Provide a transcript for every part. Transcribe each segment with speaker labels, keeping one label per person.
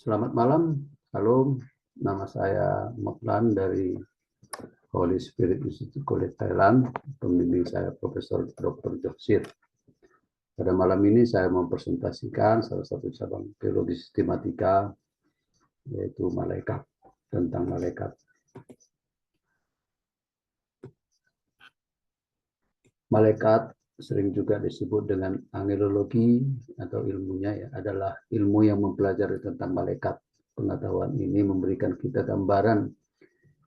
Speaker 1: Selamat malam, Salam. Nama saya Moklan dari Holy Spirit Institute College Thailand. Pembimbing saya Profesor Dr. Joksir. Pada malam ini saya mempresentasikan salah satu cabang teologi sistematika, yaitu malaikat, tentang malaikat. Malaikat sering juga disebut dengan angelologi atau ilmunya adalah ilmu yang mempelajari tentang malaikat. Pengetahuan ini memberikan kita gambaran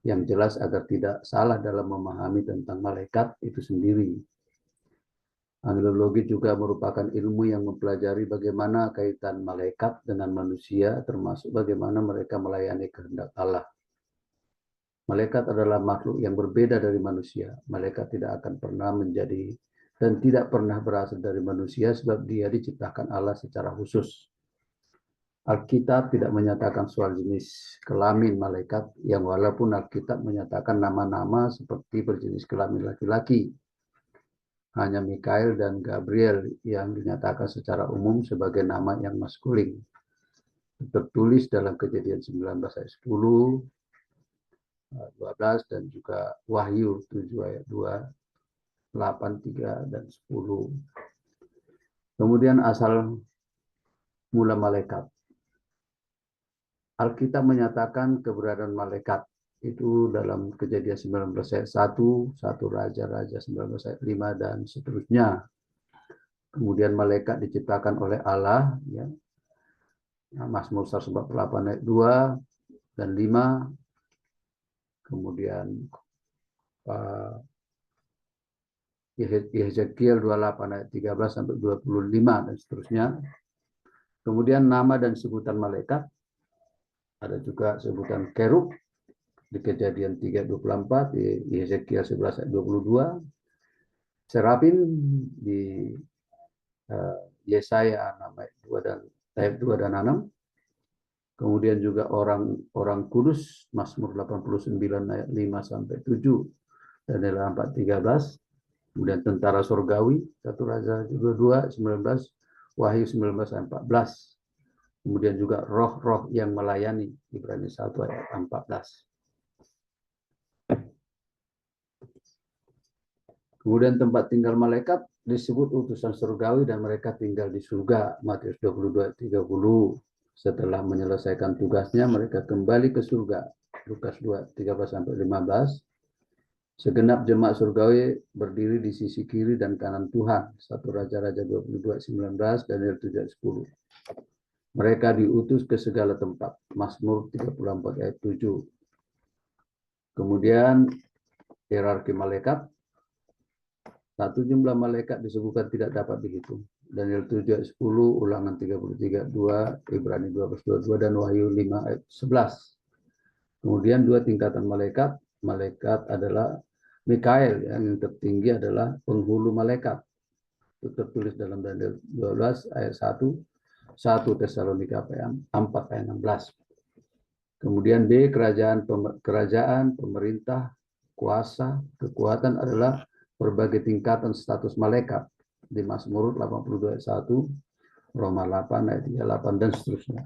Speaker 1: yang jelas agar tidak salah dalam memahami tentang malaikat itu sendiri. Angelologi juga merupakan ilmu yang mempelajari bagaimana kaitan malaikat dengan manusia, termasuk bagaimana mereka melayani kehendak Allah. Malaikat adalah makhluk yang berbeda dari manusia. Malaikat tidak akan pernah menjadi dan tidak pernah berasal dari manusia sebab dia diciptakan Allah secara khusus. Alkitab tidak menyatakan soal jenis kelamin malaikat, yang walaupun Alkitab menyatakan nama-nama seperti berjenis kelamin laki-laki. Hanya Mikael dan Gabriel yang dinyatakan secara umum sebagai nama yang maskulin. Tertulis dalam Kejadian 19 ayat 10, 12, dan juga Wahyu 7 ayat 2, 8, 3, dan 10. Kemudian asal mula malaikat. Alkitab menyatakan keberadaan malaikat itu dalam Kejadian 19 ayat 1, 1 Raja-Raja 19 ayat 5, dan seterusnya. Kemudian malaikat diciptakan oleh Allah, ya. Mazmur 148 ayat 2 dan 5. Kemudian Yezekiel 28 ayat 13 sampai 25 dan seterusnya. Kemudian nama dan sebutan malaikat, ada juga sebutan kerub di Kejadian 3:24, di Yezekiel 11 ayat 22, serafim di Yesaya 6 ayat 2 dan 6. Kemudian juga orang kudus, Mazmur 89 ayat 5 sampai 7, Daniel 4:13. Kemudian tentara surgawi, 1 Raja 22 19, Wahyu 19 ayat 14. Kemudian juga roh-roh yang melayani, Ibrani 1 ayat 14. Kemudian tempat tinggal malaikat disebut utusan surgawi dan mereka tinggal di surga, Matius 22 ayat 30. Setelah menyelesaikan tugasnya, mereka kembali ke surga, Lukas 2 13 sampai 15. Segenap jemaat surgawi berdiri di sisi kiri dan kanan Tuhan, 1 Raja-Raja 22 19, Daniel 7 ayat 10. Mereka diutus ke segala tempat, Mazmur 34 ayat 7. Kemudian hierarki malaikat. Satu jumlah malaikat disebutkan tidak dapat dihitung. Daniel 7 ayat 10, Ulangan 33 2, Ibrani 12:22, dan Wahyu 5 ayat 11. Kemudian dua tingkatan malaikat. Malaikat adalah Mikael, yang tertinggi adalah penghulu malaikat. Itu tertulis dalam Daniel 12 ayat 1, 1 Tesalonika 4 ayat 16. Kemudian B, kerajaan, pemerintah, kuasa, kekuatan adalah berbagai tingkatan status malaikat. Di Mazmur 82 ayat 1, Roma 8 ayat 38, dan seterusnya.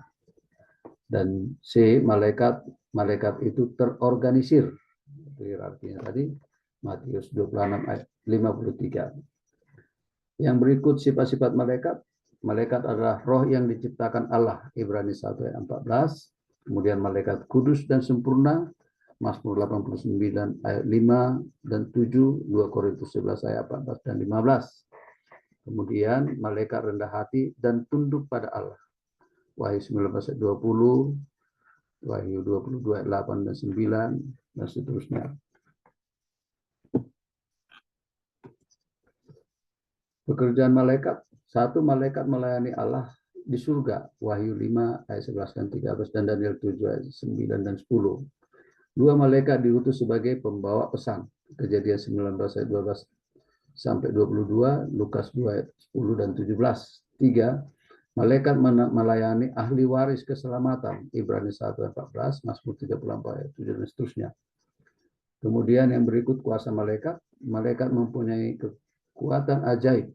Speaker 1: Dan C, malaikat itu terorganisir. Hierarkinya tadi, Matius 26 ayat 53. Yang berikut sifat-sifat malaikat. Malaikat adalah roh yang diciptakan Allah, Ibrani 1 ayat 14. Kemudian malaikat kudus dan sempurna, Mazmur 89 ayat 5 dan 7, 2 Korintus 11 ayat 14 dan 15. Kemudian malaikat rendah hati dan tunduk pada Allah, Wahyu 19 ayat 20, Wahyu 22 ayat 8 dan 9, dan seterusnya. Pekerjaan malaikat. Satu, malaikat melayani Allah di surga, Wahyu 5 ayat 11 dan 13, dan Daniel 7 ayat 9 dan 10. Dua, malaikat diutus sebagai pembawa pesan, Kejadian 19 ayat 12 sampai 22, Lukas 2 ayat 10 dan 17. Tiga, malaikat melayani ahli waris keselamatan, Ibrani 1 ayat 14, Mazmur 34 ayat 7, dan seterusnya. Kemudian yang berikut kuasa malaikat. Malaikat mempunyai kekuatan ajaib.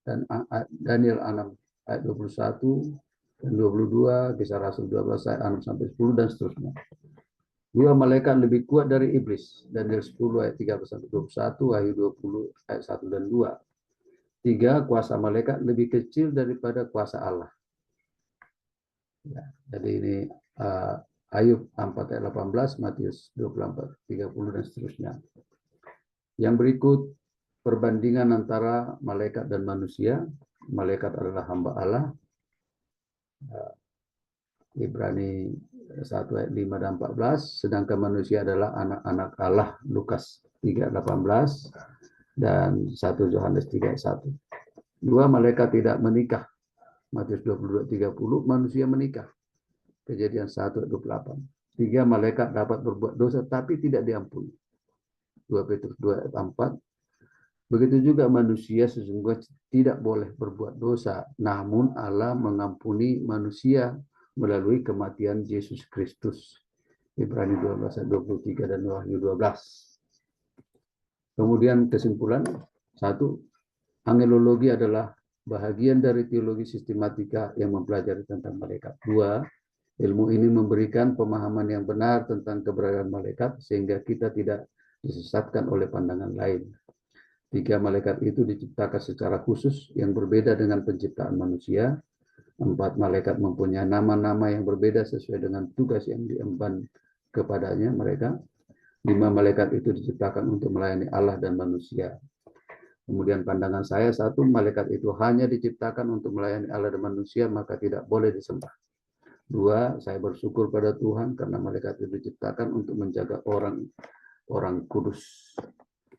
Speaker 1: Dan Daniel 6 ayat 21, dan 22, Kisah Rasul 12 ayat 6 sampai 10 dan seterusnya. 2 malaikat lebih kuat dari iblis, Daniel 10 ayat 13 sampai 21, Wahyu 20 ayat 1 dan 2. 3, kuasa malaikat lebih kecil daripada kuasa Allah. Ya, jadi ini Ayub 4 ayat 18, Matius 24, 30 dan seterusnya. Yang berikut perbandingan antara malaikat dan manusia. Malaikat adalah hamba Allah. Ibrani 1 ayat 5 dan 14, sedangkan manusia adalah anak-anak Allah. Lukas 3 ayat 18 dan 1 Yohanes 3 ayat 1. 2, malaikat tidak menikah. Matius 22 ayat 30, manusia menikah. Kejadian 1 ayat 28. 3, malaikat dapat berbuat dosa tapi tidak diampuni. 2 Petrus 2 ayat 4. Begitu juga manusia sesungguhnya tidak boleh berbuat dosa, namun Allah mengampuni manusia melalui kematian Yesus Kristus. Ibrani 12 ayat 23 dan Wahyu 12. Kemudian kesimpulan, 1, angelologi adalah bahagian dari teologi sistematika yang mempelajari tentang malaikat. 2, ilmu ini memberikan pemahaman yang benar tentang keberadaan malaikat sehingga kita tidak disesatkan oleh pandangan lain. 3, malaikat itu diciptakan secara khusus yang berbeda dengan penciptaan manusia. 4, malaikat mempunyai nama-nama yang berbeda sesuai dengan tugas yang diemban kepadanya mereka. 5, malaikat itu diciptakan untuk melayani Allah dan manusia. Kemudian pandangan saya, 1, malaikat itu hanya diciptakan untuk melayani Allah dan manusia, maka tidak boleh disembah. 2, saya bersyukur pada Tuhan karena malaikat itu diciptakan untuk menjaga orang kudus.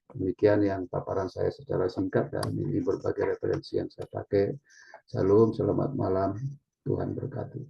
Speaker 1: Demikian yang paparan saya secara singkat, dan ini berbagai referensi yang saya pakai. Salam, selamat malam, Tuhan berkati.